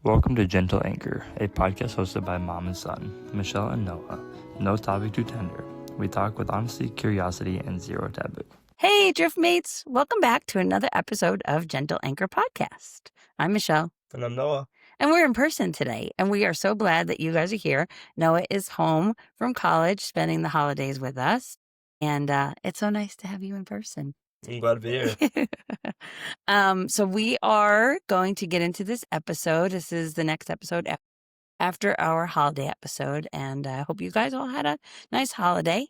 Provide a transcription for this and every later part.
Welcome to Gentle Anchor, a podcast hosted by mom and son, Michele and Noah. No topic too tender. We talk with honesty, curiosity, and zero taboo. Hey, Drift Mates. Welcome back to another episode of Gentle Anchor Podcast. I'm Michele. And I'm Noah. And we're in person today, and we are so glad that you guys are here. Noah is home from college, spending the holidays with us, and it's so nice to have you in person. I'm glad to be here. So we are going to get into this episode. This is the next episode after our holiday episode, and I hope you guys all had a nice holiday.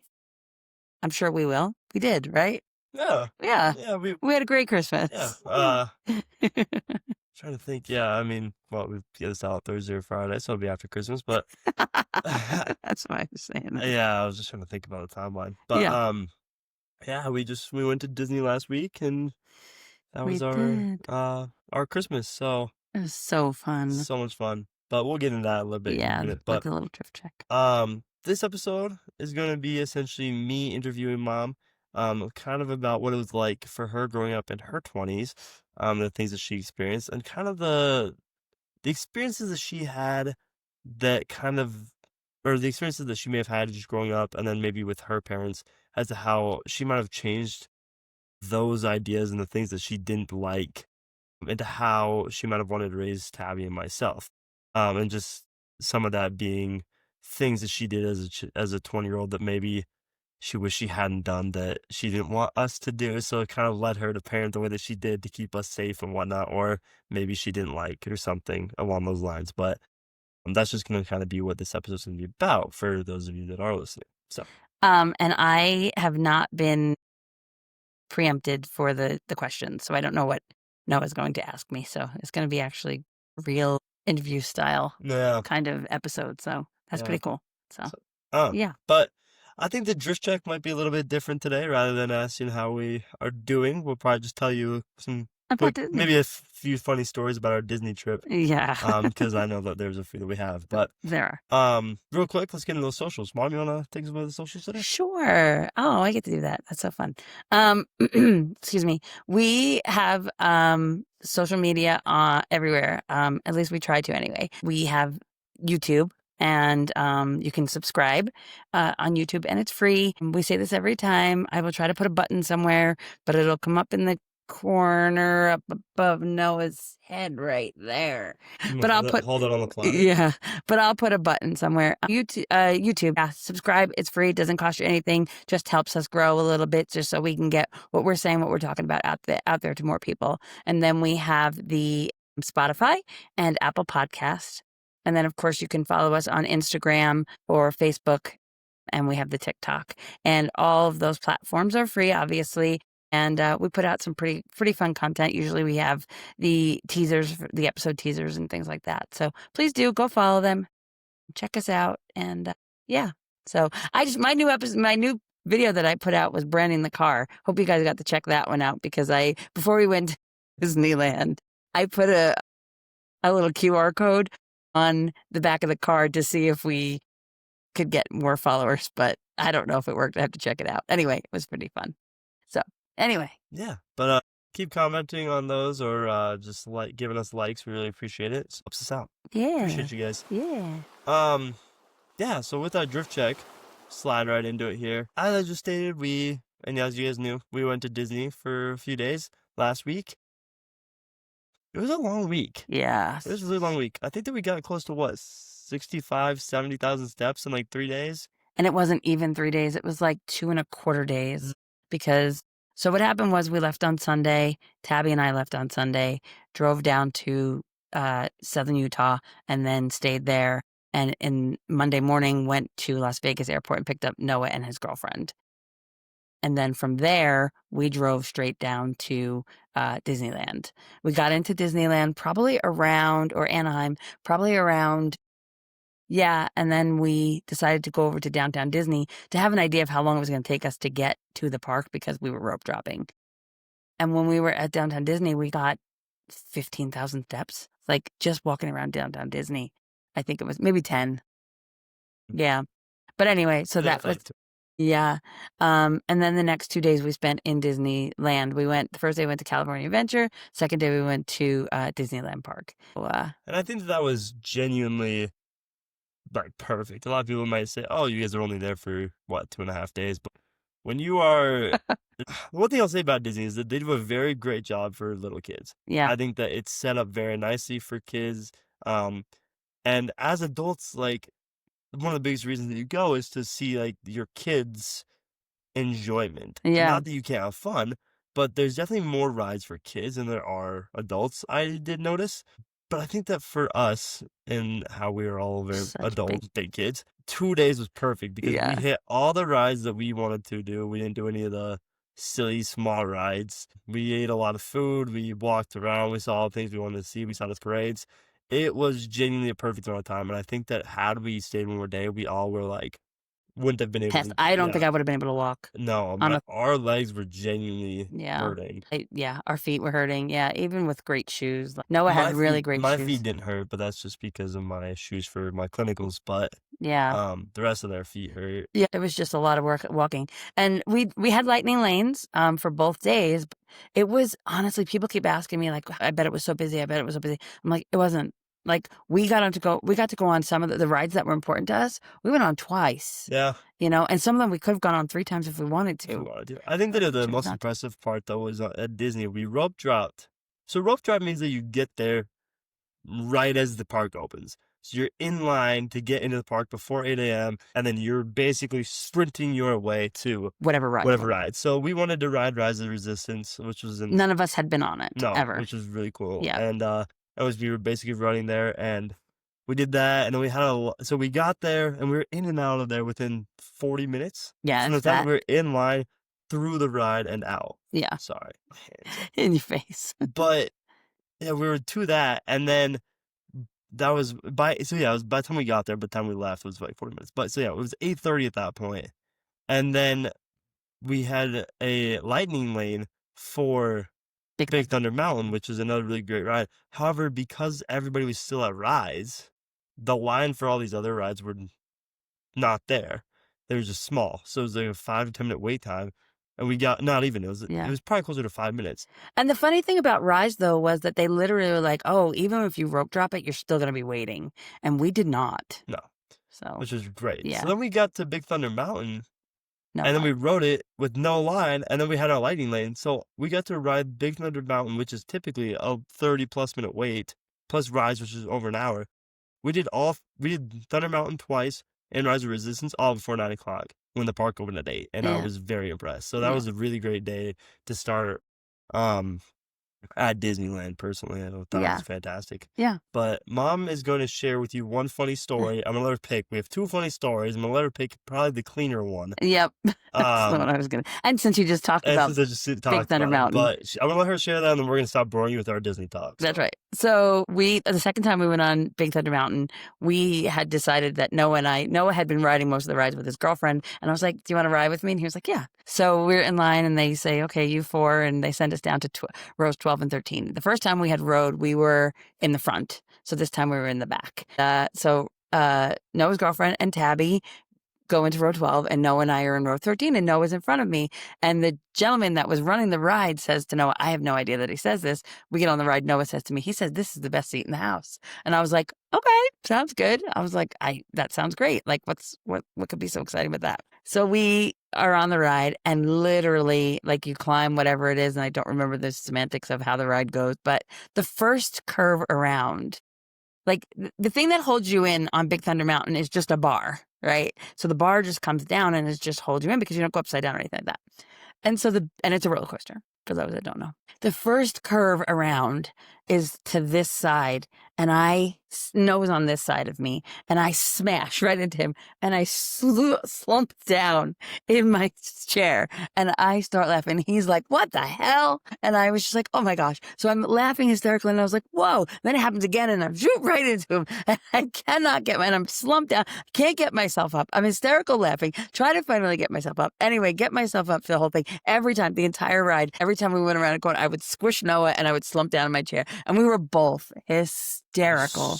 I'm sure we will. We did, right? Yeah. Yeah. Yeah, we had a great Christmas. Yeah. Trying to think. Yeah, I mean, well, we get this out Thursday or Friday, so it'll be after Christmas, but That's why I was saying that. yeah, I was just trying to think about the timeline. But yeah, we went to Disney last week, and that was our Christmas. So it was so fun. So much fun. But we'll get into that a little bit in a minute. But like a little drift check. This episode is going to be essentially me interviewing mom, kind of about what it was like for her growing up in her 20s, the things that she experienced, and kind of the experiences that she had that kind of, or the experiences that she may have had just growing up, and then maybe with her parents, as to how she might have changed those ideas and the things that she didn't like into how she might have wanted to raise Tabby and myself. And just some of that being things that she did as a 20-year-old that maybe she wished she hadn't done, that she didn't want us to do. So it kind of led her to parent the way that she did to keep us safe and whatnot, or maybe she didn't like it or something along those lines. But that's just going to kind of be what this episode is going to be about for those of you that are listening. So, and I have not been preempted for the question, so I don't know what Noah's going to ask me. So it's going to be actually real interview style kind of episode. So that's pretty cool. So yeah. But I think the drift check might be a little bit different today. Rather than asking how we are doing, we'll probably just tell you some maybe a few funny stories about our Disney trip. Yeah. Because I know that there's a few that we have. But there are. Real quick, let's get into those socials. Mom, you want to take us about the socials today? Sure. Oh, I get to do that. That's so fun. Excuse me. We have social media everywhere. At least we try to anyway. We have YouTube. And you can subscribe on YouTube, and it's free. We say this every time. I will try to put a button somewhere, but it'll come up in the corner up above Noah's head right there. But I'll hold it on the planet. Yeah, but I'll put a button somewhere. YouTube, subscribe. It's free. It doesn't cost you anything. Just helps us grow a little bit, just so we can get what we're saying, what we're talking about out there to more people. And then we have the Spotify and Apple Podcast. And then, of course, you can follow us on Instagram or Facebook, and we have the TikTok. And all of those platforms are free, obviously. And we put out some pretty fun content. Usually we have the teasers, the episode teasers and things like that. So please do go follow them, check us out. And yeah, so my new video that I put out was branding the car. Hope you guys got to check that one out, because before we went to Disneyland, I put a little QR code on the back of the car to see if we could get more followers, but I don't know if it worked. I have to check it out. Anyway, it was pretty fun. So anyway. Yeah, but keep commenting on those, or just giving us likes. We really appreciate it. It helps us out. Yeah. Appreciate you guys. Yeah. Yeah, so with our drift check, slide right into it here. As I just stated, and as you guys knew, we went to Disney for a few days last week. It was a long week. Yeah. It was a really long week. I think that we got close to 70,000 steps in like 3 days. And it wasn't even 3 days. It was like 2.25 days, because so what happened was we left on Sunday. Tabby and I left on Sunday, drove down to southern Utah, and then stayed there. And in Monday morning, went to Las Vegas airport and picked up Noah and his girlfriend. And then from there, we drove straight down to Disneyland. We got into Disneyland or Anaheim, probably around, yeah. And then we decided to go over to downtown Disney to have an idea of how long it was going to take us to get to the park, because we were rope dropping. And when we were at downtown Disney, we got 15,000 steps, like just walking around downtown Disney. I think it was maybe 10. Yeah. But anyway, so that was... Yeah. And then the next 2 days we spent in Disneyland. The first day we went to California Adventure. Second day we went to Disneyland Park. So, And I think that was genuinely like perfect. A lot of people might say, "Oh, you guys are only there for what 2.5 days," but when you are, one thing I'll say about Disney is that they do a very great job for little kids. yeah. I think that it's set up very nicely for kids. Um, and as adults, like one of the biggest reasons that you go is to see like your kids' enjoyment. Yeah. Not that you can't have fun, but there's definitely more rides for kids than there are adults. I did notice, but I think that for us and how we were all very Such big. adult, big kids, 2 days was perfect because we Yeah. hit all the rides that we wanted to do. We didn't do any of the silly small rides. We ate a lot of food. We walked around. We saw all the things we wanted to see. We saw the parades. It was genuinely a perfect amount of time. And I think that had we stayed one more day, we all were like, wouldn't have been able Test. to, I don't think yeah. I would have been able to walk No, on a. our legs were genuinely Yeah. hurting. Yeah. Our feet were hurting. Yeah. Even with great shoes. Like, Noah had really great My shoes. feet didn't hurt, but that's just because of my shoes for my clinicals. But Yeah. the rest of their feet hurt. Yeah, it was just a lot of work walking. And we had lightning lanes for both days. But it was honestly, people keep asking me like, I bet it was so busy. I bet it was so busy. I'm like, it wasn't. Like we got to go on some of the rides that were important to us. We went on twice. Yeah, And some of them we could have gone on 3 times if we wanted if we to. wanted to. I think that the Choose most not to. impressive part though was at Disney. We rope dropped. So rope drop means that you get there right as the park opens. So you're in line to get into the park before 8 a.m. and then you're basically sprinting your way to Whatever ride. whatever ride. So we wanted to ride Rise of the Resistance, which was in None of us had been on it no, ever. which was really cool. Yeah. And we were basically running there, and we did that, and then we had so we got there, and we were in and out of there within 40 minutes. Yeah, From the it's time that. we were in line, through the ride, and out. Yeah. Sorry, my hands. In your face. But yeah, we were to that, and then that was it was by the time we got there, by the time we left, it was like 40 minutes. But so yeah, it was 8:30 at that point, and then we had a lightning lane for Big Thunder Mountain, which is another really great ride. However, because everybody was still at Rise, the line for all these other rides were not there. They were just small, so it was like a 5 to 10 minute wait time, and we got not even. It was probably closer to 5 minutes. And the funny thing about Rise, though, was that they literally were like, oh, even if you rope drop it, you're still going to be waiting. And we did not. No, So, which was great. yeah. So then we got to Big Thunder Mountain, No. and then we rode it with no line, and then we had our lightning lane. So we got to ride Big Thunder Mountain, which is typically a 30+ minute wait, plus Rise, which is over an hour. We did Thunder Mountain twice and Rise of Resistance all before 9 o'clock when the park opened at 8, and I was very impressed. So that was a really great day to start at Disneyland. Personally, I thought it was fantastic. Yeah. But Mom is going to share with you one funny story. I'm gonna let her pick. We have two funny stories. I'm gonna let her pick probably the cleaner one. Yep. That's what I was gonna. And since you just talked about Big Thunder Mountain, but I'm gonna let her share that, and then we're gonna stop boring you with our Disney talk. That's right. So the second time we went on Big Thunder Mountain, we had decided that Noah had been riding most of the rides with his girlfriend, and I was like, "Do you want to ride with me?" And he was like, "Yeah." So we're in line, and they say, "Okay, you four," and they send us down to rows 12 and 13. The first time we had rode, we were in the front. So this time we were in the back. So Noah's girlfriend and Tabby go into row 12, and Noah and I are in row 13, and Noah's in front of me. And the gentleman that was running the ride says to Noah, I have no idea that he says this. We get on the ride. Noah says to me, he says, this is the best seat in the house. And I was like, okay, sounds good. I was like, that sounds great. Like, what could be so exciting about that? So we are on the ride, and literally, like, you climb whatever it is. And I don't remember the semantics of how the ride goes, but the first curve around, like, the thing that holds you in on Big Thunder Mountain is just a bar, right? So the bar just comes down and it just holds you in because you don't go upside down or anything like that. And so and it's a roller coaster, for those that don't know. The first curve around is to this side, and Noah's on this side of me, and I smash right into him, and I slump down in my chair, and I start laughing. He's like, what the hell? And I was just like, oh my gosh. So I'm laughing hysterically, and I was like, whoa. Then it happens again, and I'm right into him, and I cannot and I'm slumped down. I can't get myself up. I'm hysterical laughing, try to finally get myself up. Anyway, get myself up for the whole thing. Every time, the entire ride, every time we went around a corner, I would squish Noah, and I would slump down in my chair. And we were both hysterical.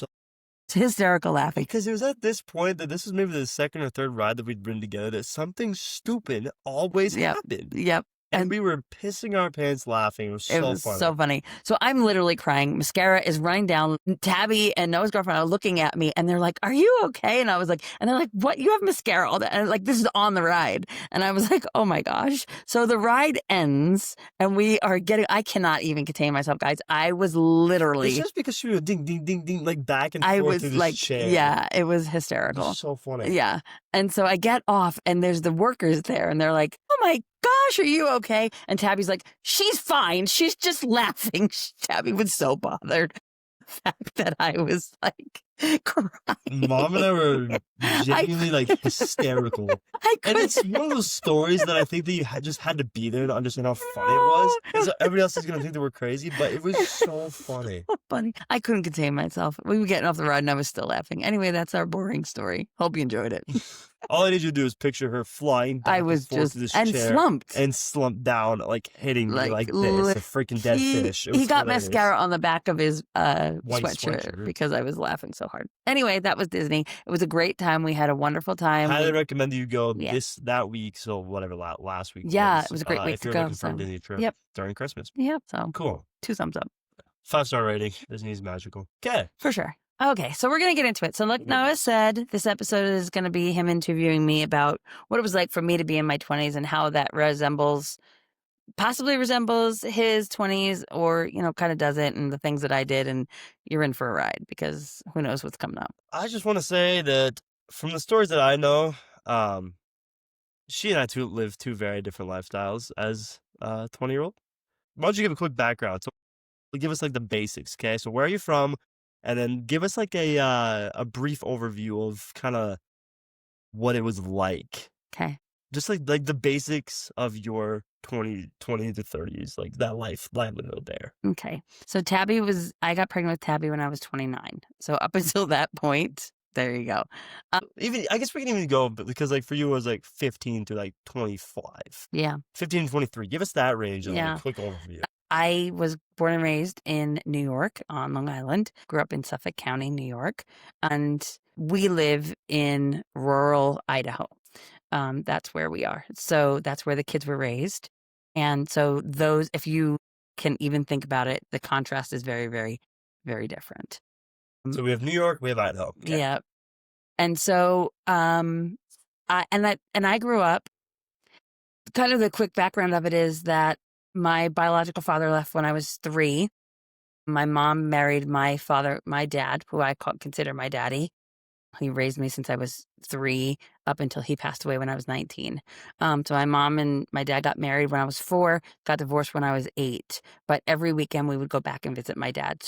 hysterical laughing. Because it was at this point that this was maybe the second or third ride that we'd been together that something stupid always Yep. happened. Yep. And we were pissing our pants laughing. It was It so was funny. so funny. So I'm literally crying. Mascara is running down. Tabby and Noah's girlfriend are looking at me and they're like, "Are you okay?" And I was like, and they're like, "What? You have mascara all day?" And like, this is on the ride. And I was like, oh my gosh. So the ride ends and we are I cannot even contain myself, guys. I was literally. It's just because she was ding, ding, ding, ding, like back and I forth was through this like, chair. yeah, it was It hysterical. was so funny. Yeah. And so I get off and there's the workers there and they're like, "Oh my gosh, are you okay?" And Tabby's like, "She's fine. She's just laughing." Tabby was so bothered. The fact that I was like crying. Mom and I were genuinely like hysterical. I And it's one of those stories that I think that you just had to be there to understand how funny it was. Because everybody else is going to think that we're crazy, but it was so funny. So funny. I couldn't contain myself. We were getting off the ride and I was still laughing. Anyway, that's our boring story. Hope you enjoyed it. All I need you to do is picture her flying back I was and forth just, to this and chair slumped. and slumped down, like hitting me like this, a freaking dead fish. It He was got hilarious. mascara on the back of his White sweatshirt because I was laughing so hard. Anyway, that was Disney. It was a great time. We had a wonderful time. Highly recommend you go Yeah. that week, so whatever last week Yeah, it was a great week if to you're go, looking for so- a Disney trip Yep. during Christmas. Yep. So Cool. 2 thumbs up. 5-star rating. Disney's magical. Okay. For sure. Okay, so we're going to get into it. So like Noah said, this episode is going to be him interviewing me about what it was like for me to be in my 20s and how that possibly resembles his 20s or, kind of doesn't, and the things that I did, and you're in for a ride because who knows what's coming up. I just want to say that from the stories that I know, she and I live two very different lifestyles as a 20-year-old. Why don't you give a quick background? So give us like the basics, okay? So where are you from? And then give us like a brief overview of kind of what it was like. Okay. Just like the basics of your 20 to 30s, like that livelihood there. Okay. So I got pregnant with Tabby when I was 29. So up until that point, there you go. Even I guess we can even go because like for you it was like 15 to like 25. Yeah. 15 to 23. Give us that range and Yeah. like a quick overview. I was born and raised in New York on Long Island, grew up in Suffolk County, New York, and we live in rural Idaho. That's where we are. So that's where the kids were raised. And so if you can even think about it, the contrast is very, very, very different. So we have New York, we have Idaho. Okay. Yeah. And so, I grew up, kind of the quick background of it is that my biological father left when I was 3. My mom married my dad, who I consider my daddy. He raised me since I was 3 up until he passed away when I was 19. So my mom and my dad got married when I was 4, got divorced when I was 8. But every weekend we would go back and visit my dad.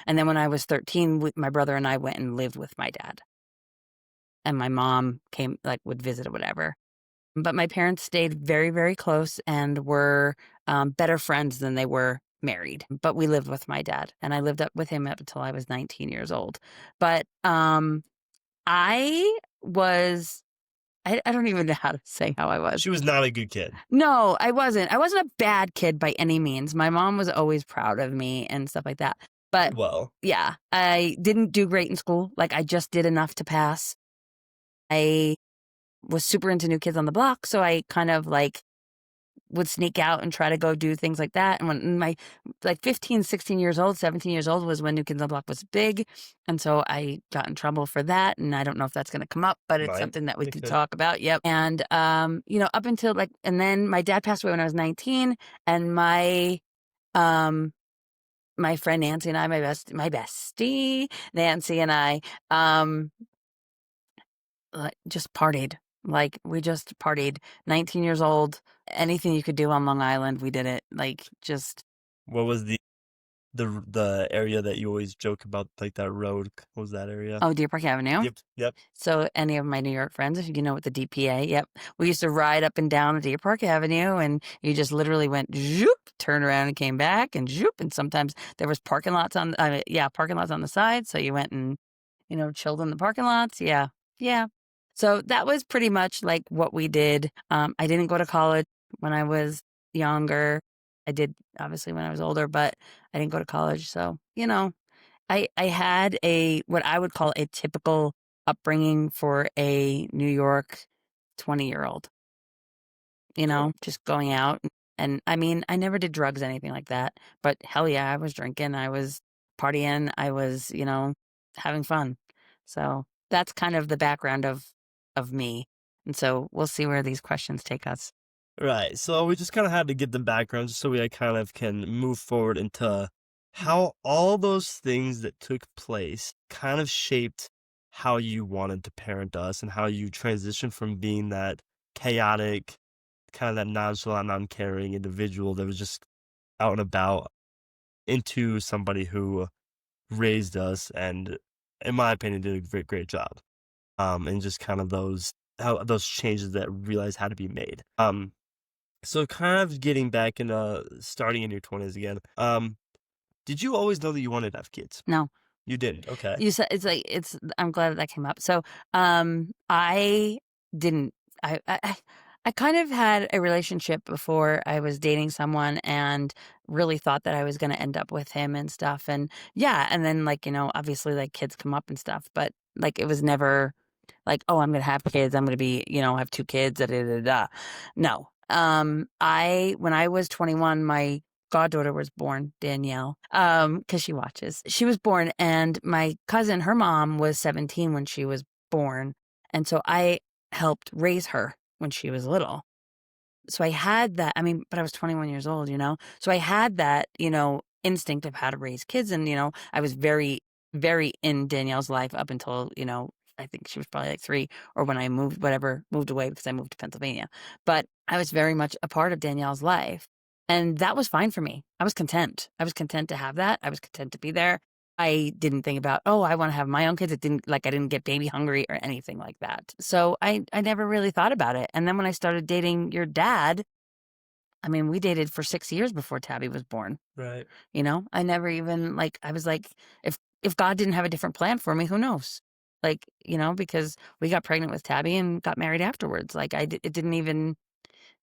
And then when I was 13, my brother and I went and lived with my dad. And my mom would visit or whatever. But my parents stayed very, very close and were better friends than they were married. But we lived with my dad, and I lived up with him up until I was 19 years old. But I don't even know how to say how I was. She was not a good kid. No, I wasn't. I wasn't a bad kid by any means. My mom was always proud of me and stuff like that. But yeah, I didn't do great in school. Like I just did enough to pass. I was super into New Kids on the Block, so I kind of would sneak out and try to go do things like that. And when my 15, 16 years old, 17 years old was when New Kids on the Block was big. And so I got in trouble for that. And I don't know if that's going to come up, but it's something that we could talk about. Yep. And, up until and then my dad passed away when I was 19, and my friend Nancy and I, my bestie Nancy and I, just partied. We just partied. 19 years old. Anything you could do on Long Island, we did it. What was the area that you always joke about, like that road? What was that area? Oh, Deer Park Avenue. Yep. So any of my New York friends, if you know what the DPA, yep. We used to ride up and down Deer Park Avenue, and you just literally went zoop, turned around and came back, and zoop. And sometimes there was parking lots on the side. So you went and, chilled in the parking lots. Yeah. Yeah. So that was pretty much what we did. I didn't go to college when I was younger. I did obviously when I was older, but I didn't go to college. So, I had a what I would call a typical upbringing for a New York 20-year-old, Cool. just going out. And I mean, I never did drugs, anything like that, but hell yeah, I was drinking, I was partying, I was, having fun. So that's kind of the background of me. And so we'll see where these questions take us. Right. So we just kind of had to get the background just so we kind of can move forward into how all those things that took place kind of shaped how you wanted to parent us and how you transitioned from being that chaotic, kind of that nonchalant, non-caring individual that was just out and about into somebody who raised us and, in my opinion, did a great, great job. And just kind of those changes that realized had to be made. So kind of getting back into starting in your 20s again. Did you always know that you wanted to have kids? No. You didn't. Okay. You said it's like it's I'm glad that came up. So, I didn't I kind of had a relationship before I was dating someone and really thought that I was gonna end up with him and stuff, and yeah, and then, like, obviously, like, kids come up and stuff, but, like, it was never like, "Oh, I'm gonna have kids, I'm gonna be, have 2 kids, da, da, da, da." No. I when I was 21, my goddaughter was born, Danielle, because she watches. She was born, and my cousin, her mom was 17 when she was born, and so I helped raise her when she was little. So I had that, I mean, but I was 21 years old, So I had that, instinct of how to raise kids, and, I was very, very in Danielle's life up until, I think she was probably like 3, or when I moved away because I moved to Pennsylvania. But I was very much a part of Danielle's life, and that was fine for me. I was content. I was content to have that. I was content to be there. I didn't think about, "Oh, I wanna have my own kids." I didn't get baby hungry or anything like that. So I never really thought about it, and then when I started dating your dad, I mean, we dated for 6 years before Tabby was born, Right. I never even, like, I was like, if God didn't have a different plan for me, who knows? Like, because we got pregnant with Tabby and got married afterwards. Like, it didn't even,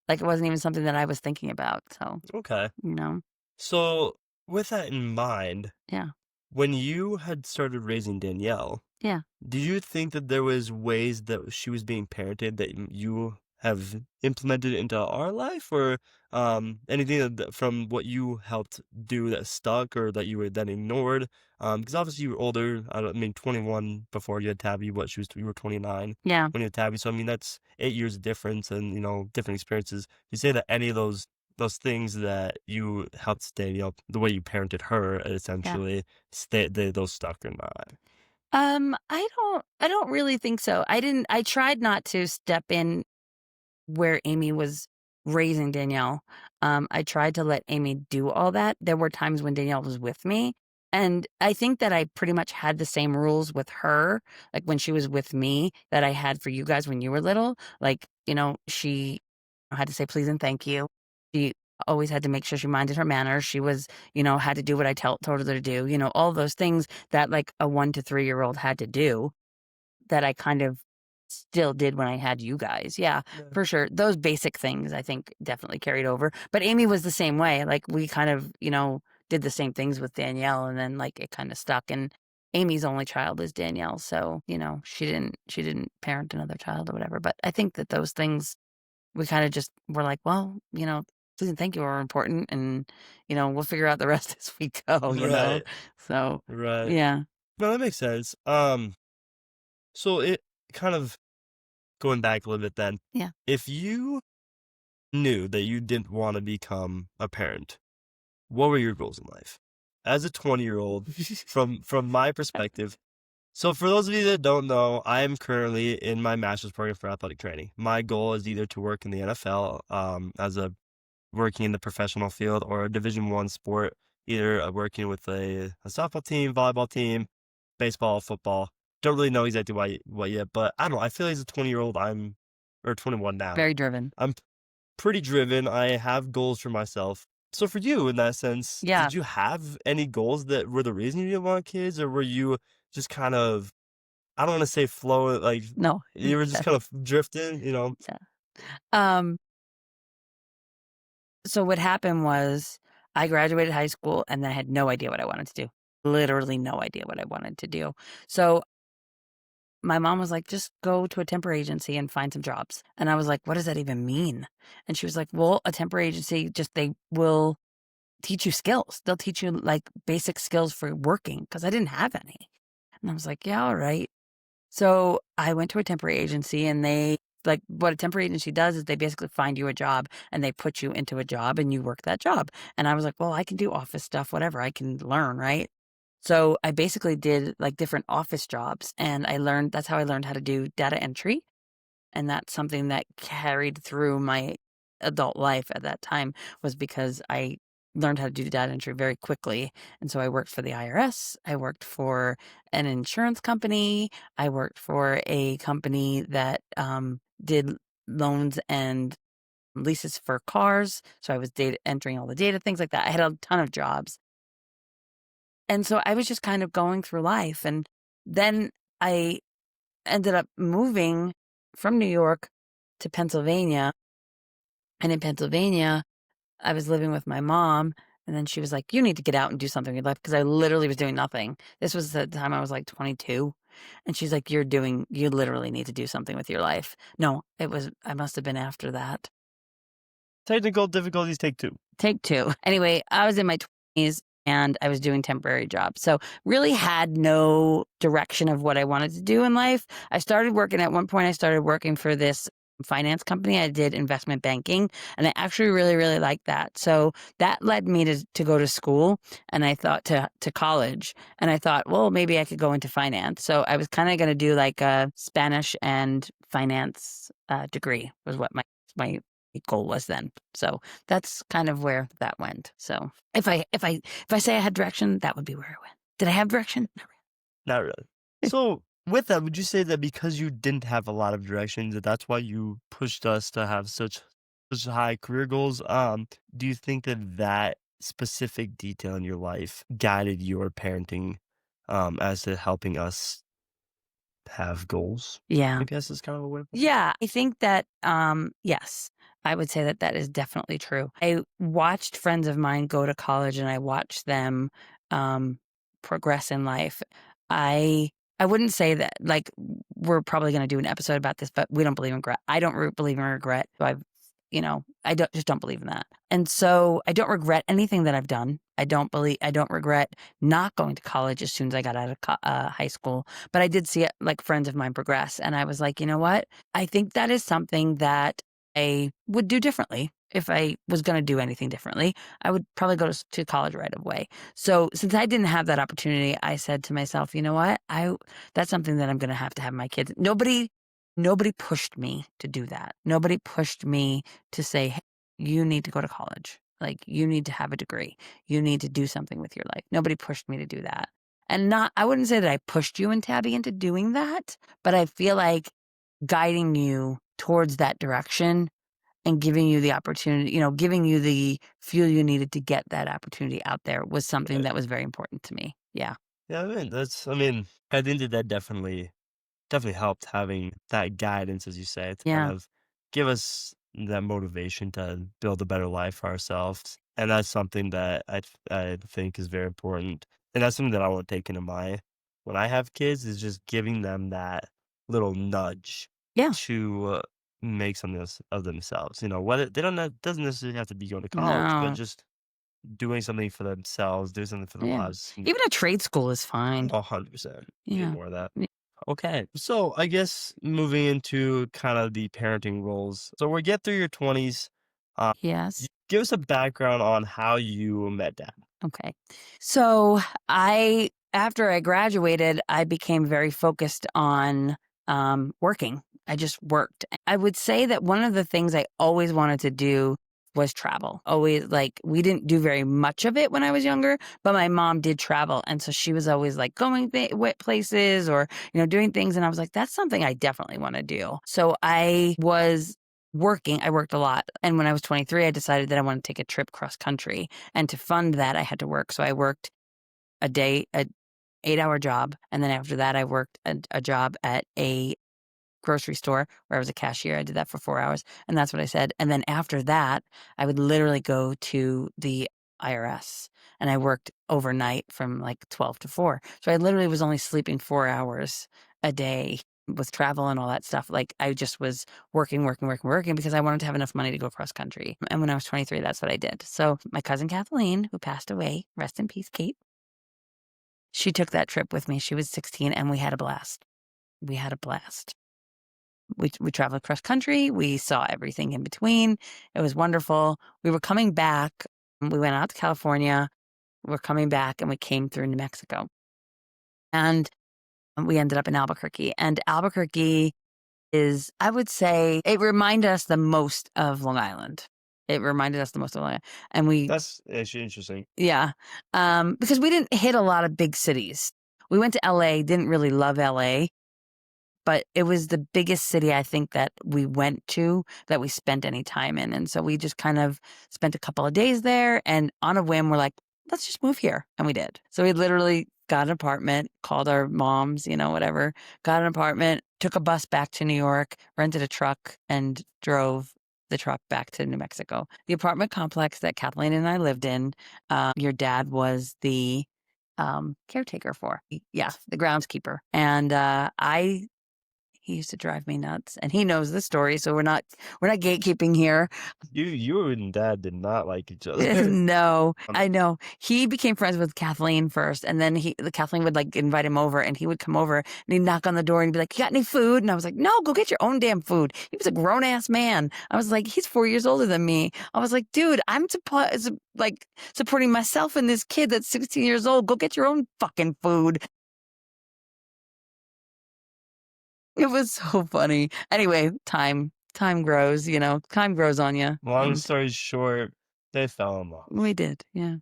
like, it wasn't even something that I was thinking about. So, Okay. you know, So with that in mind, yeah, when you had started raising Danielle, yeah, did you think that there was ways that she was being parented that you have implemented into our life, or anything from what you helped do that stuck or that you were then ignored? Because obviously you were older. I mean, 21 before you had Tabby. What you were 29 yeah, when you had Tabby. So I mean, that's 8 years of difference, and different experiences. You say that any of those things that you helped stay, the way you parented her, yeah. essentially, those stuck or not? I don't really think so. I tried not to step in where Amy was raising Danielle. I tried to let Amy do all that. There were times when Danielle was with me, and I think that I pretty much had the same rules with her, like when she was with me, that I had for you guys when you were little. Like, she had to say please and thank you. She always had to make sure she minded her manners. She was, had to do what I told her to do. All those things that like a 1 to 3-year-old had to do that I kind of still did when I had you guys. Yeah, Yeah. for sure. Those basic things I think definitely carried over. But Amy was the same way. Like we kind of, did the same things with Danielle, and then like it kind of stuck. And Amy's only child is Danielle, so she didn't parent another child or whatever. But I think that those things we kind of just were like, well, please and thank you are important, and we'll figure out the rest as we go. Right. So Right. yeah, No, that makes sense. So it kind of going back a little bit then, yeah, if you knew that you didn't want to become a parent, what were your goals in life? As a 20-year-old, from my perspective, so for those of you that don't know, I am currently in my master's program for athletic training. My goal is either to work in the NFL, as a working in the professional field, or a Division 1 sport, either working with a softball team, volleyball team, baseball, football. Don't really know exactly what yet, but I don't know. I feel like as a 20-year-old, or 21 now. very driven. I'm pretty driven. I have goals for myself. So for you, in that sense, Yeah, did you have any goals that were the reason you didn't want kids, or were you just kind of, I don't want to say flow, like no, you were just kind of drifting? yeah. Um, so what happened was I graduated high school and then I had no idea what I wanted to do. literally no idea what I wanted to do. So my mom was like, just go to a temporary agency and find some jobs. And I was like, what does that even mean? And she was like, well, a temporary agency, just they will teach you skills. They'll teach you like basic skills for working because I didn't have any. And I was like, yeah, all right. So I went to a temporary agency and they like what a temporary agency does is they basically find you a job and they put you into a job and you work that job. And I was like, well, I can do office stuff, whatever. I can learn, right? So I basically did like different office jobs and that's how I learned how to do data entry. And that's something that carried through my adult life at that time was because I learned how to do data entry very quickly. And so I worked for the IRS. I worked for an insurance company. I worked for a company that did loans and leases for cars. So I was data entering all the data, things like that. I had a ton of jobs. And so I was just kind of going through life. And then I ended up moving from New York to Pennsylvania. And in Pennsylvania, I was living with my mom. And then she was like, you need to get out and do something with your life because I literally was doing nothing. This was the time I was like 22. And she's like, you literally need to do something with your life. No, I must have been after that. Technical difficulties take two. Take two. Anyway, I was in my 20s and I was doing temporary jobs. So really had no direction of what I wanted to do in life. At one point I started working for this finance company. I did investment banking and I actually really, really liked that. So that led me to go to school and I thought to college and I thought, well, maybe I could go into finance. So I was kind of going to do like a Spanish and finance degree was what my goal was then. So that's kind of where that went. So if I say I had direction, that would be where I went. Did I have direction? Not Not really. So with that, would you say that because you didn't have a lot of direction, that's why you pushed us to have such high career goals? Do you think that that specific detail in your life guided your parenting, as to helping us have goals? Yeah. I guess is kind of a way. Yeah, I think that, yes, I would say that that is definitely true. I watched friends of mine go to college and I watched them, um, progress in life. I I wouldn't say that, like, we're probably gonna do an episode about this, but we don't believe in regret. I don't believe in regret. So I don't believe in that. And so I don't regret anything that I've done. I don't regret not going to college as soon as I got out of high school. But I did see it, like friends of mine progress. And I was like, you know what? I think that is something that I would do differently. If I was going to do anything differently, I would probably go to college right away. So since I didn't have that opportunity, I said to myself, you know what? That's something that I'm going to have my kids. Nobody pushed me to do that. Nobody pushed me to say, hey, you need to go to college. Like, you need to have a degree. You need to do something with your life. Nobody pushed me to do that. I wouldn't say that I pushed you and Tabby into doing that, but I feel like guiding you towards that direction and giving you the opportunity, giving you the fuel you needed to get that opportunity out there was something Right. that was very important to me. Yeah. Yeah, I think that definitely helped having that guidance, as you say, to kind Yeah. of give us that motivation to build a better life for ourselves. And that's something that I think is very important. And that's something that I want to take into when I have kids is just giving them that little nudge Yeah. to make something of themselves. What they don't know, doesn't necessarily have to be going to college, but No. just doing something for themselves, doing something for their Yeah. lives. Even a trade school is fine. 100%. Need Yeah. more of that. Okay. So I guess moving into kind of the parenting roles. So we get through your 20s. Yes. Give us a background on how you met dad. Okay. So after I graduated, I became very focused on working. I just worked. I would say that one of the things I always wanted to do was travel. Always like we didn't do very much of it when I was younger, but my mom did travel, and so she was always like going places or doing things, and I was like, that's something I definitely want to do. So I was working. I worked a lot, and when I was 23, I decided that I wanted to take a trip cross country. And to fund that, I had to work. So I worked a 8-hour job. And then after that, I worked a job at a grocery store where I was a cashier. I did that for 4 hours. And that's what I said. And then after that, I would literally go to the IRS, and I worked overnight from like 12 to 4. So I literally was only sleeping 4 hours a day with travel and all that stuff. Like I just was working because I wanted to have enough money to go cross country. And when I was 23, that's what I did. So my cousin Kathleen, who passed away, rest in peace, Kate, she took that trip with me. She was 16 and we had a blast. We had a blast. We traveled cross country. We saw everything in between. It was wonderful. We were coming back. We went out to California. We're coming back and we came through New Mexico. And we ended up in Albuquerque. And Albuquerque is, I would say, it reminded us the most of Long Island. It reminded us the most of Long Island. And That's actually interesting. yeah, because we didn't hit a lot of big cities. We went to LA, didn't really love LA, but it was the biggest city I think that we went to that we spent any time in. And so we just kind of spent a couple of days there and on a whim, we're like, let's just move here. And we did. So we literally got an apartment, called our moms, whatever, got an apartment, took a bus back to New York, rented a truck and drove the truck back to New Mexico. The apartment complex that Kathleen and I lived in, your dad was the caretaker for. Yeah, the groundskeeper. And he used to drive me nuts, and he knows the story, so we're not gatekeeping here. You and Dad did not like each other. No, I know. He became friends with Kathleen first, and then Kathleen would like invite him over, and he would come over and he'd knock on the door and be like, "You got any food?" And I was like, "No, go get your own damn food." He was a grown ass man. I was like, "He's 4 years older than me." I was like, "Dude, I'm like supporting myself and this kid that's 16 years old. Go get your own fucking food." It was so funny. Anyway, time grows, time grows on you. Long story short, they fell in love. We did, yeah.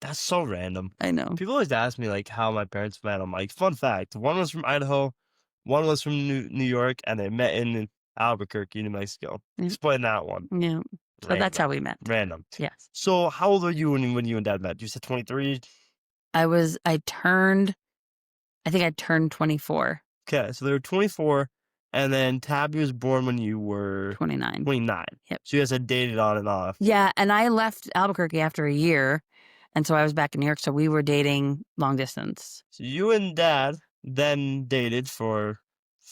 That's so random. I know. People always ask me like how my parents met. I'm like, fun fact: one was from Idaho, one was from New York, and they met in Albuquerque, New Mexico. Yeah. Explain that one. Yeah. So that's how we met. Random. Yes. So how old were you when you and Dad met? You said 23. I think I turned 24. Okay, so they were 24, and then Tabby was born when you were 29. 29. Yep. So you guys had dated on and off. Yeah, and I left Albuquerque after a year, and so I was back in New York, so we were dating long distance. So you and Dad then dated for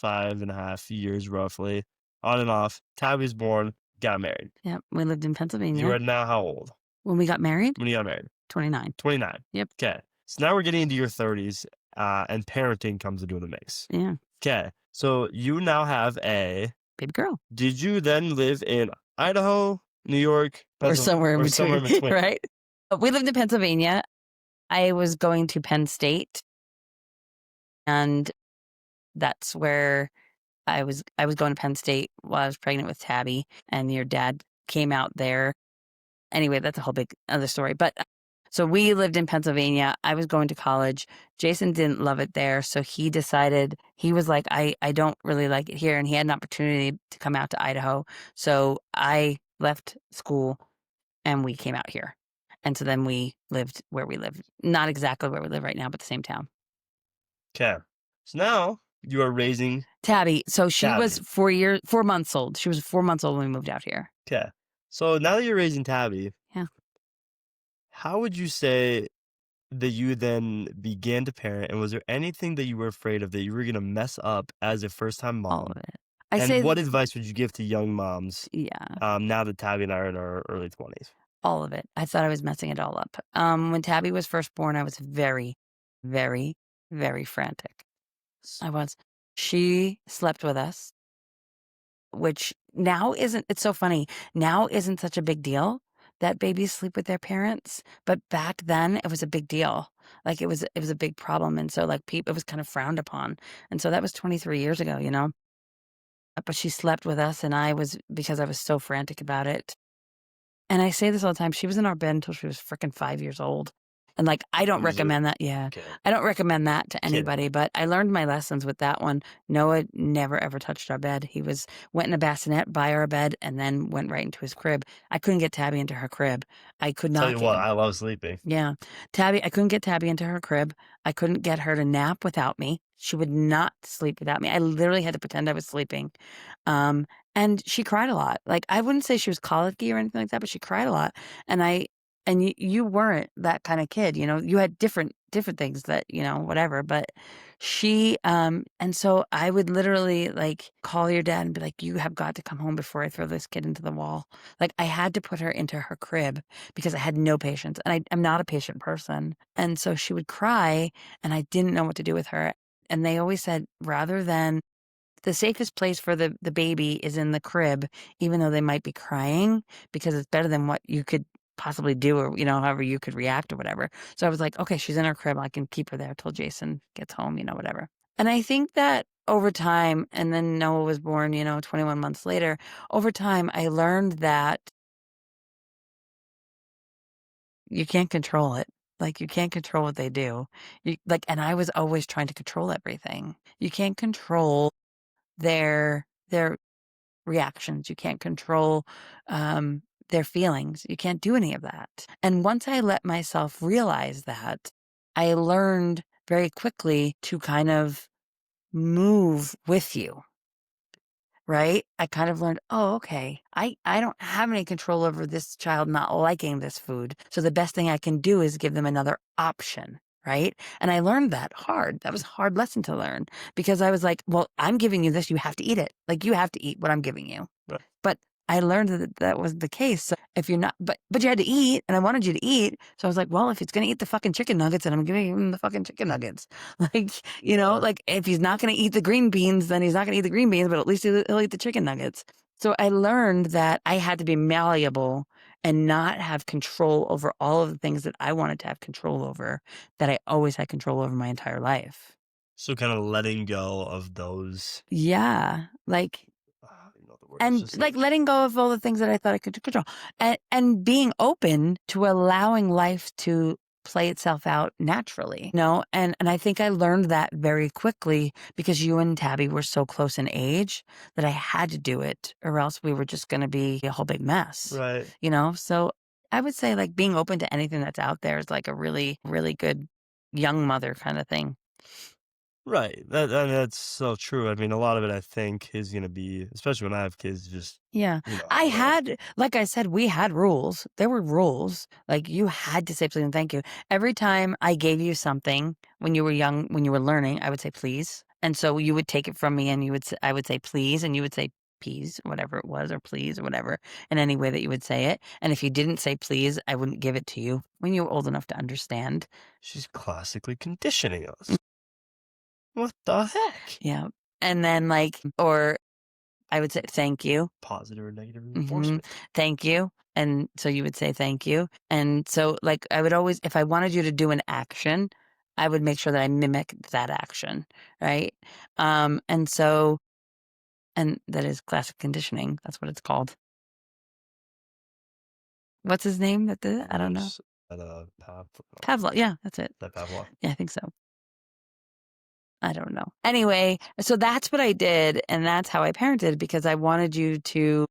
5.5 years, roughly, on and off. Tabby was born, got married. Yep, we lived in Pennsylvania. You are now how old? When we got married? When you got married? 29. 29. Yep. Okay, so now we're getting into your 30s, and parenting comes into the mix. Yeah. Okay, so you now have a baby girl. Did you then live in Idaho, New York, or somewhere in between, right? We lived in Pennsylvania. I was going to Penn State, and that's where I was going to Penn State while I was pregnant with Tabby, and your dad came out there. Anyway, that's a whole big other story. But so we lived in Pennsylvania. I was going to college. Jason didn't love it there, so he decided, he was like, I don't really like it here, and he had an opportunity to come out to Idaho. So I left school and we came out here. And so then we lived where we live. Not exactly where we live right now, but the same town. Okay. So now you are raising Tabby. So she was 4 months old. She was 4 months old when we moved out here. Okay. So now that you're raising Tabby, yeah, how would you say that you then began to parent, and was there anything that you were afraid of that you were going to mess up as a first-time mom? All of it. What advice would you give to young moms? Yeah. Now that Tabby and I are in our early 20s. All of it. I thought I was messing it all up. When Tabby was first born, I was very, very, very frantic. I was. She slept with us, which now isn't. It's so funny. Now isn't such a big deal that babies sleep with their parents, but back then it was a big deal. Like it was a big problem, and so like it was kind of frowned upon, and so that was 23 years ago, But she slept with us, and because I was so frantic about it. And I say this all the time. She was in our bed until she was freaking 5 years old. And like, I don't recommend that. Yeah. Okay. I don't recommend that to anybody, but I learned my lessons with that one. Noah never ever touched our bed. He went in a bassinet by our bed and then went right into his crib. I couldn't get Tabby into her crib. I could not. Tell you what, I love sleeping. Yeah. I couldn't get Tabby into her crib. I couldn't get her to nap without me. She would not sleep without me. I literally had to pretend I was sleeping. And she cried a lot. Like, I wouldn't say she was colicky or anything like that, but she cried a lot. And and you weren't that kind of kid, you had different things that, whatever, but and so I would literally like call your dad and be like, you have got to come home before I throw this kid into the wall. Like I had to put her into her crib because I had no patience, and I'm not a patient person. And so she would cry and I didn't know what to do with her. And they always said, rather than the safest place for the baby is in the crib, even though they might be crying, because it's better than what you could possibly do, or, however you could react or whatever. So I was like, okay, she's in her crib. I can keep her there till Jason gets home, whatever. And I think that over time, and then Noah was born, 21 months later, over time, I learned that you can't control it. Like you can't control what they do. And I was always trying to control everything. You can't control their reactions. You can't control their feelings. You can't do any of that. And once I let myself realize that, I learned very quickly to kind of move with you. Right? I kind of learned, oh, okay, I don't have any control over this child not liking this food. So the best thing I can do is give them another option. Right. And I learned that hard. That was a hard lesson to learn, because I was like, well, I'm giving you this. You have to eat it. Like you have to eat what I'm giving you. Right. But I learned that that was the case. So if you're not, but you had to eat, and I wanted you to eat. So I was like, well, if it's going to eat the fucking chicken nuggets, then I'm giving him the fucking chicken nuggets. Like, like if he's not going to eat the green beans, then he's not going to eat the green beans, but at least he'll eat the chicken nuggets. So I learned that I had to be malleable and not have control over all of the things that I wanted to have control over, that I always had control over my entire life. So kind of letting go of those. Yeah. Like, The word is and just like letting go of all the things that I thought I could control, and being open to allowing life to play itself out naturally, and I think I learned that very quickly, because you and Tabby were so close in age that I had to do it, or else we were just going to be a whole big mess. Right. So I would say like being open to anything that's out there is like a really, really good young mother kind of thing. Right. That's so true. I mean, a lot of it I think is going to be, especially when I have kids, just, Yeah. I don't know. Like I said, we had rules. There were rules. Like you had to say please and thank you. Every time I gave you something when you were young, when you were learning, I would say please. And so you would take it from me and I would say please, and you would say peas, whatever it was, or please, or whatever, in any way that you would say it. And if you didn't say please, I wouldn't give it to you when you were old enough to understand. She's classically conditioning us. What the heck? Yeah. And then or I would say thank you. Positive or negative Mhm. reinforcement. Thank you. And so you would say thank you. And so I would always, if I wanted you to do an action, I would make sure that I mimic that action. Right. And so, and that is classic conditioning. That's what it's called. What's his name that did it? I don't know. Pavlov. Yeah, that's it. That Pavlov. Yeah, I think so. I don't know. Anyway, so that's what I did. And that's how I parented, because I wanted you to,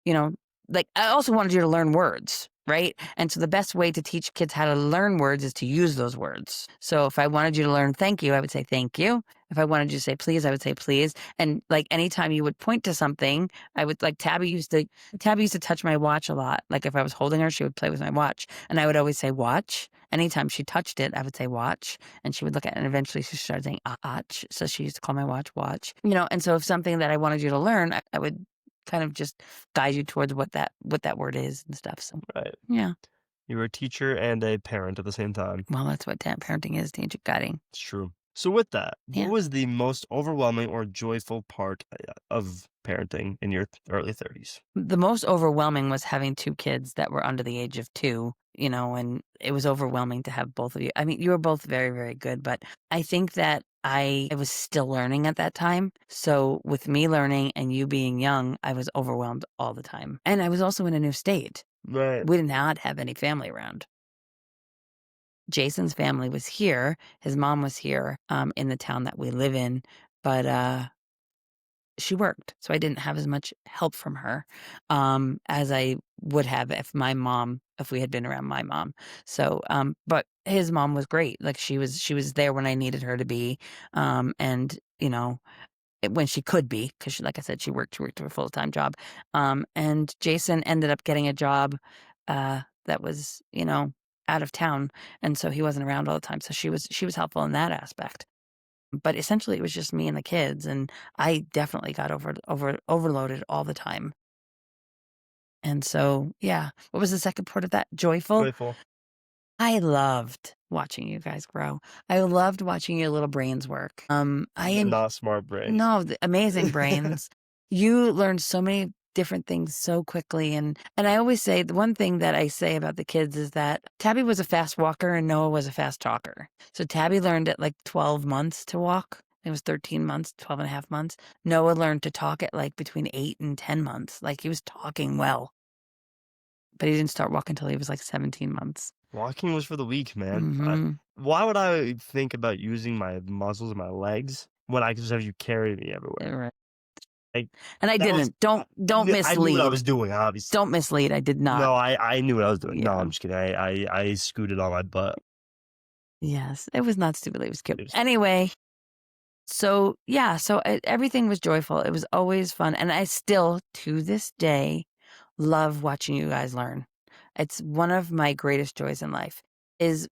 I also wanted you to learn words, right? And so the best way to teach kids how to learn words is to use those words. So if I wanted you to learn thank you, I would say thank you. If I wanted you to say please, I would say please. And anytime you would point to something, I would Tabby used to touch my watch a lot. Like if I was holding her, she would play with my watch, and I would always say watch. Anytime she touched it, I would say watch, and she would look at it, and eventually she started saying watch. So she used to call my watch. And so if something that I wanted you to learn, I would kind of just guide you towards what that word is and stuff. So Right. yeah. You were a teacher and a parent at the same time. Well, that's what parenting is, teaching, guiding. It's true. So with that, Yeah. what was the most overwhelming or joyful part of parenting in your early 30s? The most overwhelming was having two kids that were under the age of 2, and it was overwhelming to have both of you. I mean, you were both very, very good, but I think that I was still learning at that time. So with me learning and you being young, I was overwhelmed all the time. And I was also in a new state. Right. We did not have any family around. Jason's family was here. His mom was here, in the town that we live in, but she worked, so I didn't have as much help from her as I would have if we had been around my mom. So, but his mom was great. Like she was there when I needed her to be, and when she could be, because like I said, she worked a full-time job. And Jason ended up getting a job that was, out of town, and so he wasn't around all the time, so she was helpful in that aspect. But essentially, it was just me and the kids, and I definitely got overloaded all the time. And so, yeah. What was the second part of that? Joyful? Joyful. I loved watching you guys grow. I loved watching your little brains work. The not smart brains. No, the amazing brains. You learned so many different things so quickly, and I always say the one thing that I say about the kids is that Tabby was a fast walker and Noah was a fast talker. So Tabby learned at like 12 months to walk. It was 13 months, 12 and a half months. Noah learned to talk at like between 8 and 10 months. Like he was talking well, but he didn't start walking until he was like 17 months. Walking was for the weak, man. Hmm. Why would I think about using my muscles in my legs when I could just have you carry me everywhere? Right. Like, And I that was didn't. Don't I knew what I mislead. was doing, obviously. Don't mislead. I did not. No, I knew what I was doing. No, Yeah. I'm just kidding. I scooted on my butt. Yes. It was not stupid. It was cute. It was Anyway, so yeah, so everything was joyful. It was always fun. And I still, to this day, love watching you guys learn. It's one of my greatest joys in life is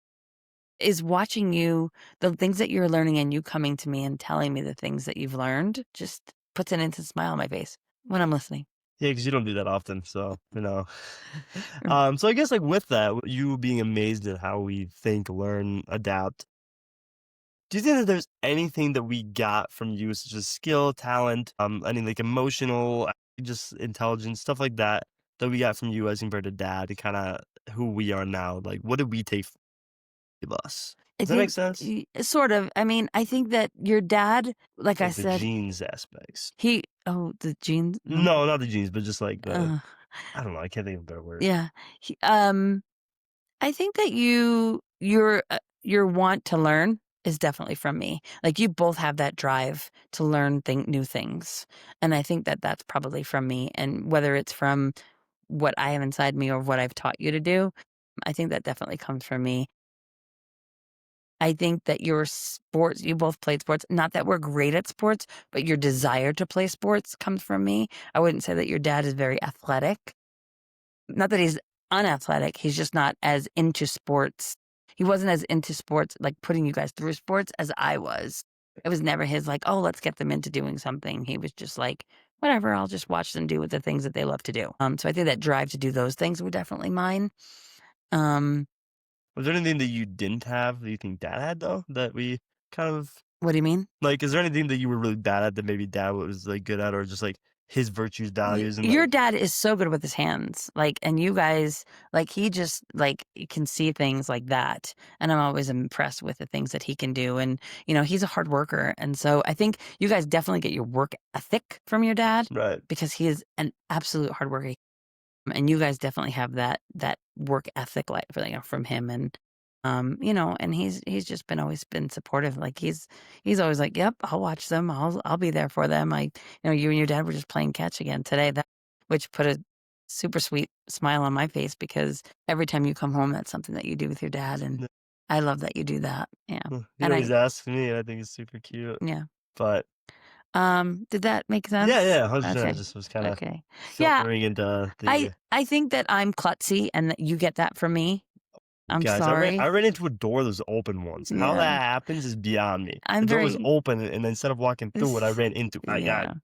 watching you, the things that you're learning and you coming to me and telling me the things that you've learned just puts an instant smile on my face when I'm listening. Yeah, because you don't do that often, so, you know. So I guess, like, with that, you being amazed at how we think, learn, adapt, do you think that there's anything that we got from you, such as skill, talent, any, like, emotional, just intelligence, stuff like that, that we got from you as compared to dad and kinda who we are now? Like, what did we take from us? I Does that make think sense? sort of. I mean, I think that your dad, like I Like, the said, genes aspects. the genes. No. No, not the genes, but just, like, the Uh, I don't know, I can't think of a better word. yeah. He, I think that your want to learn is definitely from me. Like you both have that drive to learn new things, and I think that that's probably from me. And whether it's from what I have inside me or what I've taught you to do, I think that definitely comes from me. I think that your sports, you both played sports. Not that we're great at sports, but your desire to play sports comes from me. I wouldn't say that your dad is very athletic. Not that he's unathletic, he's just not as into sports. He wasn't as into sports, like putting you guys through sports as I was. It was never his like, "Oh, let's get them into doing something." He was just like, "Whatever, I'll just watch them do with the things that they love to do." So I think that drive to do those things were definitely mine. Um, Was there anything that you didn't have that you think dad had, though, that we kind of what do you mean? like, is there anything that you were really bad at that maybe dad was, like, good at or just, like, his virtues, values, and, Your like dad is so good with his hands, like, and you guys, like, he just like can see things like that, and I'm always impressed with the things that he can do. And he's a hard worker, and so I think you guys definitely get your work ethic from your dad right. because he is an absolute hard worker, and you guys definitely have that work ethic like from him. And and he's just always been supportive. Like he's always like, "Yep, I'll watch them. I'll be there for them." You and your dad were just playing catch again today, which put a super sweet smile on my face because every time you come home, that's something that you do with your dad, and N I love that you do that. Yeah, He and always asks me, and I think it's super cute, yeah. but Did that make yeah, sense? yeah, 100%. I Okay, just was kinda okay, yeah. filtering into I the I think that I'm klutzy and that you get that from me. I'm guys, I sorry. ran into a door that was open once. How Yeah, that happens is beyond me. I'm The door was very. open, and instead of walking through it, I ran into I Yeah.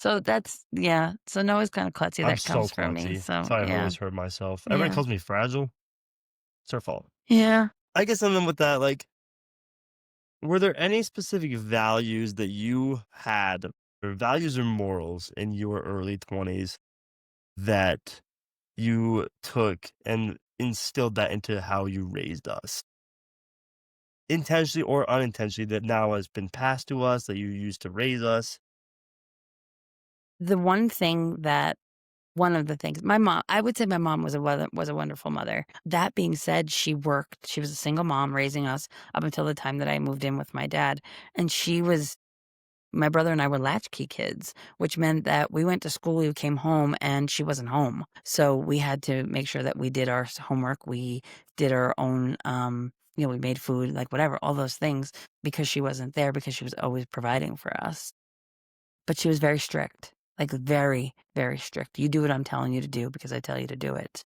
So that's yeah. So Noah's kind of klutzy. I'm That so comes from me. klutzy. So Sorry if I yeah, always hurt myself. Everybody yeah, calls me fragile. It's their fault. yeah. I guess and then with that, like, were there any specific values that you had, or values or morals in your early 20s that you took and instilled that into how you raised us? Intentionally or unintentionally, that now has been passed to us, that you used to raise us? The one thing that one of the things my mom, I would say my mom was a wonderful mother. That being said, she worked. She was a single mom raising us up until the time that I moved in with my dad, and she was. My brother and I were latchkey kids, which meant that we went to school, we came home, and she wasn't home. So we had to make sure that we did our homework. We did our own, we made food, like whatever, all those things because she wasn't there because she was always providing for us. But she was very strict, like very, very strict. You do what I'm telling you to do because I tell you to do it.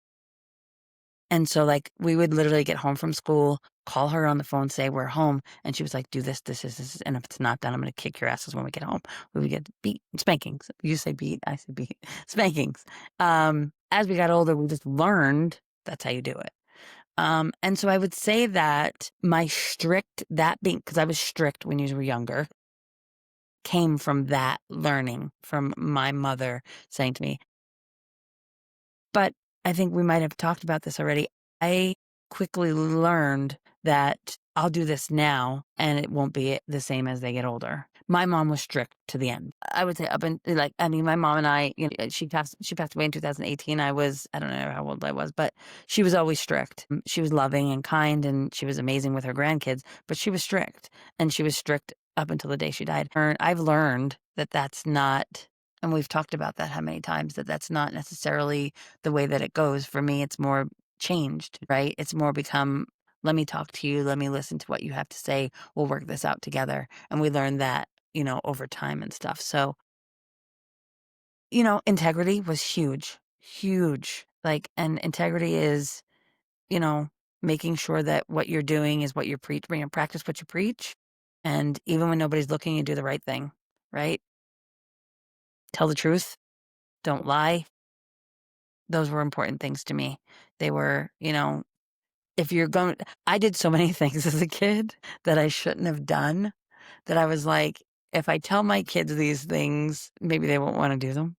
And so, like, we would literally get home from school, call her on the phone, say we're home, and she was like, "Do this, this, and if it's not done, I'm gonna kick your asses when we get home." We would get beat spankings. You say beat, I say beat spankings. As we got older, we just learned that's how you do it. And so I would say that my strict that being because I was strict when you were younger came from that learning from my mother saying to me, but I think we might have talked about this already. I quickly learned that I'll do this now and it won't be the same as they get older. My mom was strict to the end. I would say up and like I mean my mom and I, she passed away in 2018. I don't know how old I was, but she was always strict. She was loving and kind and she was amazing with her grandkids, but she was strict and she was strict up until the day she died. I've learned that that's not and we've talked about that how many times that that's not necessarily the way that it goes. For me, it's more changed, right? It's more become, let me talk to you, let me listen to what you have to say. We'll work this out together. And we learned that, over time and stuff. So, integrity was huge, huge. Like, and integrity is, you know, making sure that what you're doing is what you preach, practice what you preach. And even when nobody's looking, you do the right thing, right? Tell the truth, don't lie. Those were important things to me. They were, if you're going I did so many things as a kid that I shouldn't have done that I was like, if I tell my kids these things, maybe they won't wanna do them.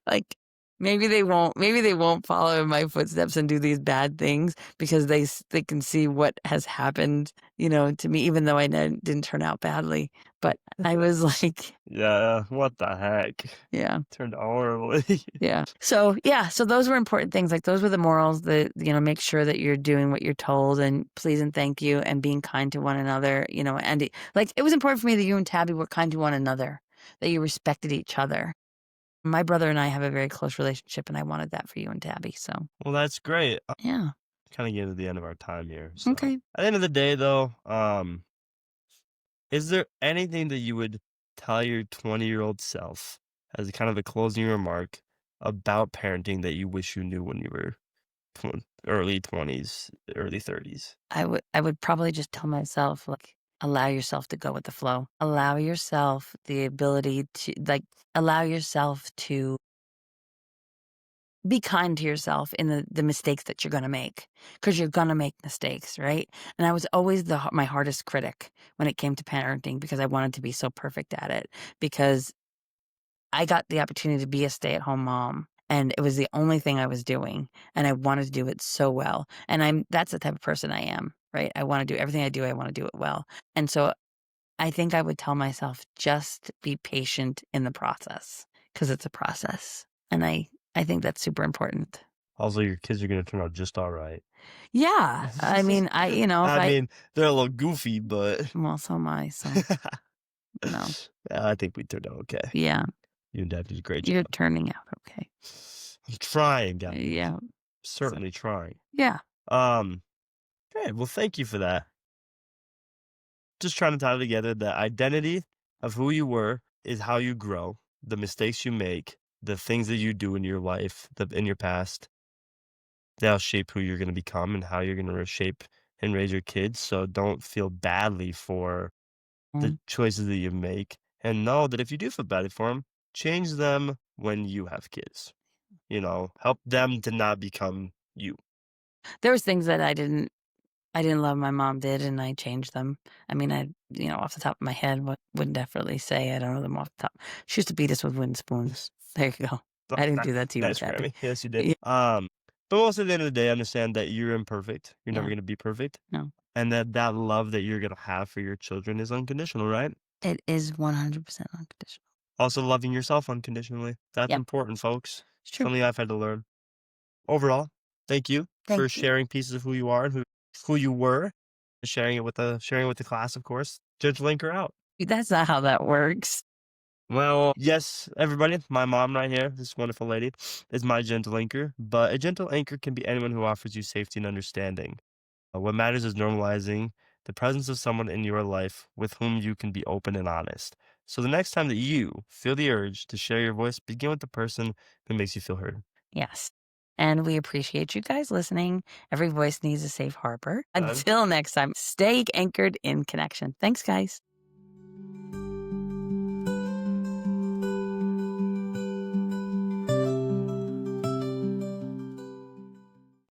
Like, maybe they won't follow in my footsteps and do these bad things because they can see what has happened, to me, even though I didn't turn out badly. But I was like, Yeah, what the heck? yeah. Turned out horribly. Yeah. So, yeah, so those were important things, like, those were the morals that, make sure that you're doing what you're told and please and thank you and being kind to one another, and it was important for me that you and Tabby were kind to one another, that you respected each other. My brother and I have a very close relationship, and I wanted that for you and Tabby, so Well, that's great. yeah. Kinda getting to the end of our time here, so Okay. at the end of the day, though, is there anything that you would tell your 20-year-old self as a kind of a closing remark about parenting that you wish you knew when you were early 20s, early 30s? I would probably just tell myself, like, allow yourself to go with the flow. Allow yourself the ability to, like, allow yourself to be kind to yourself in the mistakes that you're gonna make, because 'cause you're gonna make mistakes, right? And I was always my hardest critic when it came to parenting because I wanted to be so perfect at it, because I got the opportunity to be a stay-at-home mom, and it was the only thing I was doing, and I wanted to do it so well, and that's the type of person I am, right? I wanna do everything I do, I wanna do it well, and so I think I would tell myself, "Just be patient in the process, because it's a process." And I think that's super important. Also, your kids are gonna turn out just alright. Yeah. I mean, if I I mean, they're a little goofy, but well, so am I, so, no. I think we turned out okay. Yeah. You and dad did a great You're job. turning out okay. I'm trying, guys. Yeah. So, Certainly trying. yeah. Um, okay, well, thank you for that. Just trying to tie together the identity of who you were is how you grow, the mistakes you make, the things that you do in your life, in your past, they'll shape who you're going to become and how you're going to shape and raise your kids. So don't feel badly for the Mm. choices that you make, and know that if you do feel badly for them, change them when you have kids. Help them to not become you. There was things that I didn't love my mom did, and I changed them. I mean, off the top of my head, wouldn't definitely say I don't know them off the top. She used to beat us with wooden spoons. There you go. I didn't do that to you and Nice, Tabby. Grammy. Yes, you did. Yeah. But also at the end of the day, understand that you're imperfect. You're never Yeah. going to be perfect, No. and that love that you're going to have for your children is unconditional, right? It is 100% unconditional. Also, loving yourself unconditionally. That's Yep. important, folks. It's true. Something I've had to learn. Overall, thank you Thank for you. sharing pieces of who you are and who you were, and sharing it with the class, of course. Judge Linker out. That's not how that works. Well, yes, everybody, my mom right here, this wonderful lady, is my gentle anchor, but a gentle anchor can be anyone who offers you safety and understanding. What matters is normalizing the presence of someone in your life with whom you can be open and honest. So the next time that you feel the urge to share your voice, begin with the person who makes you feel heard. Yes. And we appreciate you guys listening. Every voice needs a safe harbor. Done. Until next time, stay anchored in connection. Thanks, guys.